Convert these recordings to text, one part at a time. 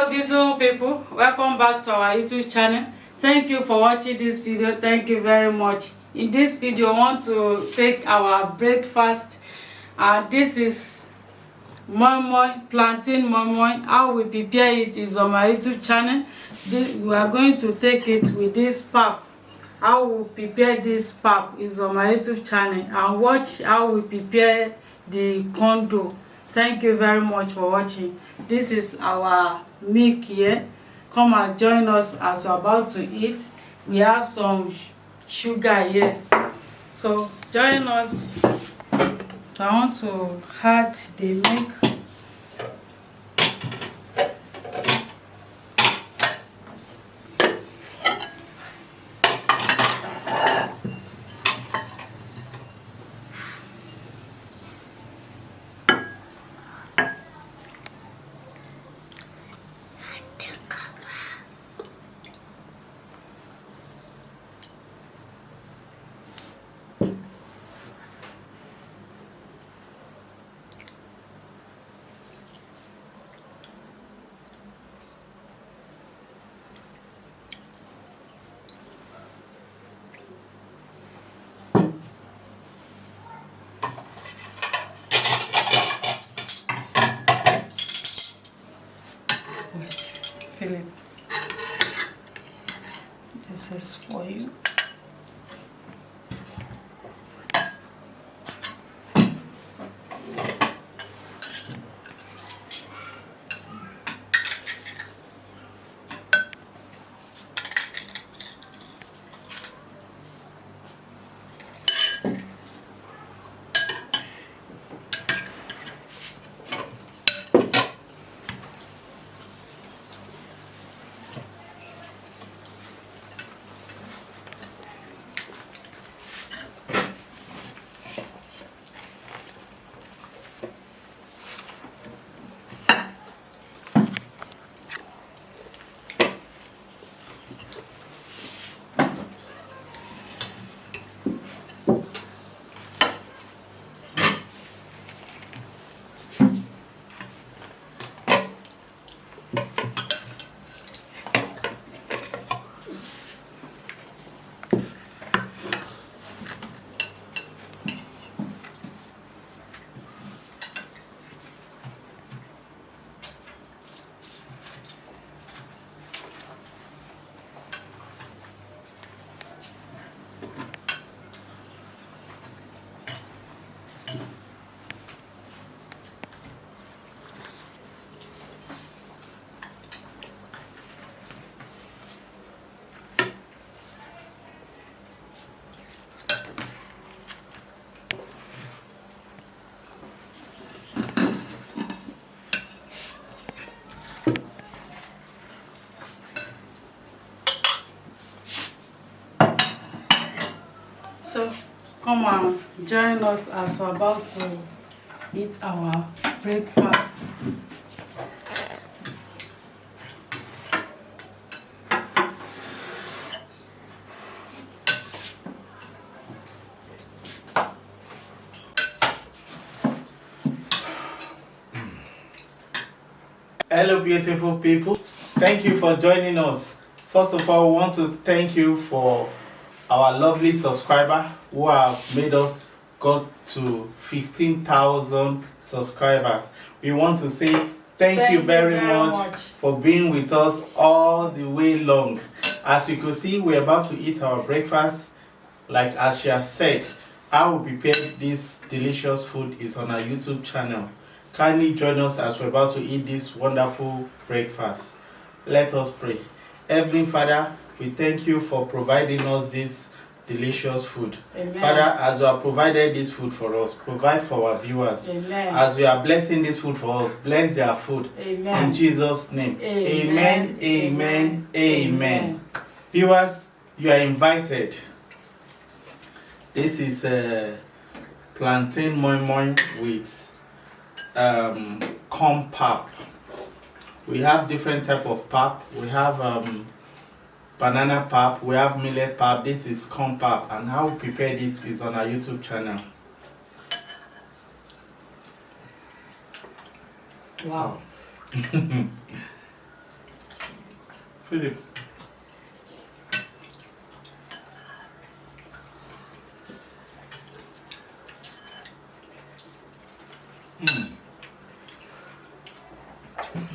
Hello beautiful people, welcome back to our YouTube channel. Thank you for watching this video. Thank you very much. In this video I want to take our breakfast, and this is moi plantain moi. How we prepare it is on my YouTube channel. We are going to take it with this pap. How we prepare this pap is on my YouTube channel, and watch how we prepare the corn dough. Thank you very much for watching. This is our milk here. Come and join us as we're about to eat. We have some sugar here, so join us. I want to add the milk. Philip, this is for you. So come and join us as we're about to eat our breakfast. Hello beautiful people, thank you for joining us. First of all, we want to thank you for our lovely subscriber who have made us got to 15,000 subscribers. We want to say thank you very much for being with us all the way long. As you can see, we're about to eat our breakfast. Like as she has said, how we prepare this delicious food is on our YouTube channel. Kindly join us as we're about to eat this wonderful breakfast. Let us pray. Heavenly Father, we thank you for providing us this delicious food. Amen. Father, as you have provided this food for us, provide for our viewers. Amen. As we are blessing this food for us, bless their food. Amen. In Jesus' name. Amen. Amen. Amen. Amen. Viewers, you are invited. This is plantain moi with corn pap. We have different type of pap. We have banana pap, we have millet pap. This is corn pap, and how we prepared it is on our YouTube channel. Wow. Philip.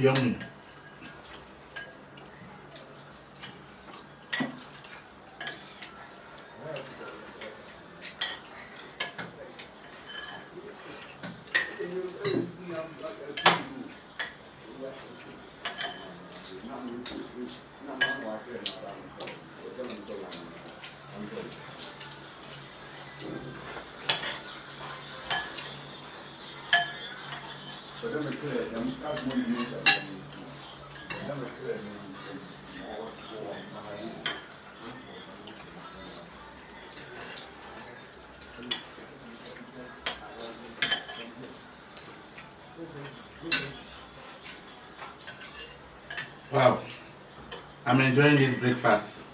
Yummy. Wow, I'm enjoying this breakfast.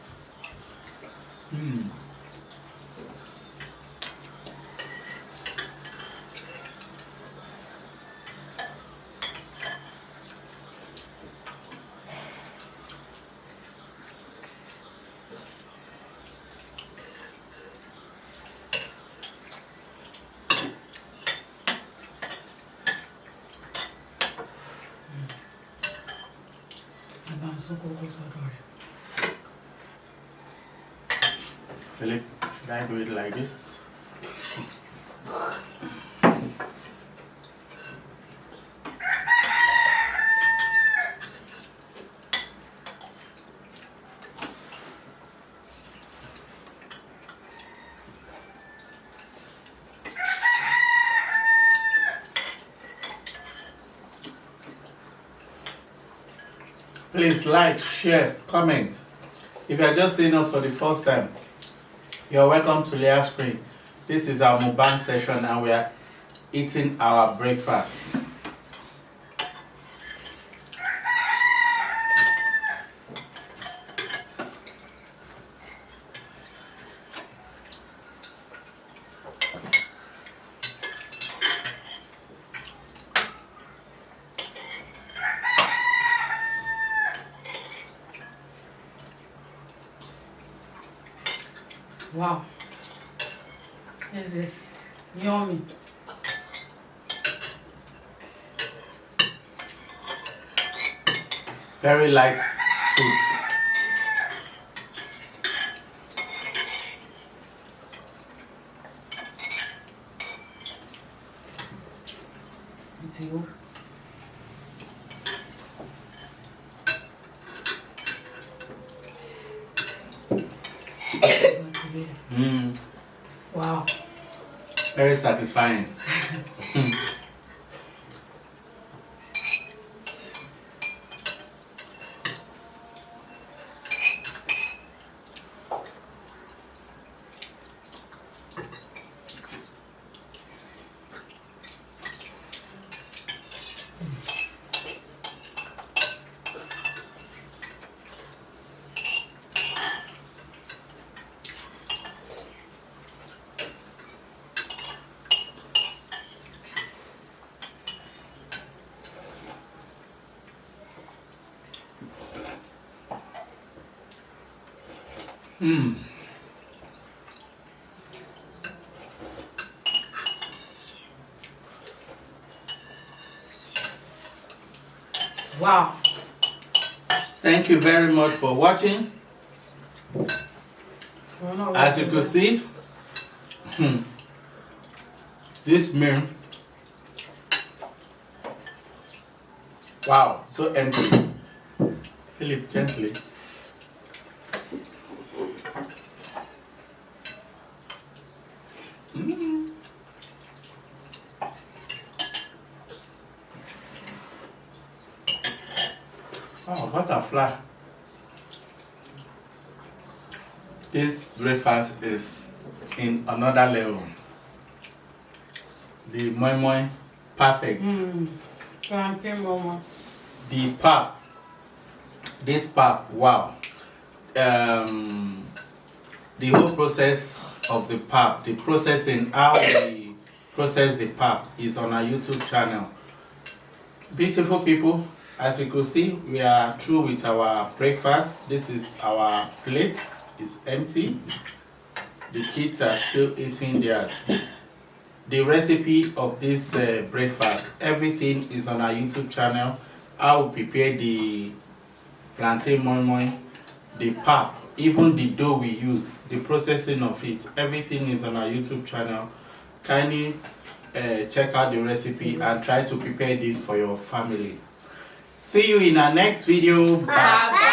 Philip, should I do it like this? Please like, share, comment. If you are just seeing us for the first time, you're welcome to Leah's screen. This is our mukbang session and we are eating our breakfast. Wow, this is yummy. Very light food. It's you. Wow. Very satisfying. Wow. Thank you very much for watching. As you could see, this meal, wow, so empty. Philip, gently. Oh, butterfly. This breakfast is in another level. The moi moi, perfect. Plantain mama. The pap, this pap, wow. The whole process of the pap, the processing, how we process the pap is on our YouTube channel. Beautiful people, As you could see, we are through with our breakfast. This is our plate. It's empty. The kids are still eating theirs. The recipe of this breakfast, everything is on our YouTube channel. I will prepare the plantain moi moi, the pap, even the dough we use, the processing of it, everything is on our YouTube channel. Kindly check out the recipe and try to prepare this for your family. See you in our next video. Bye. Bye.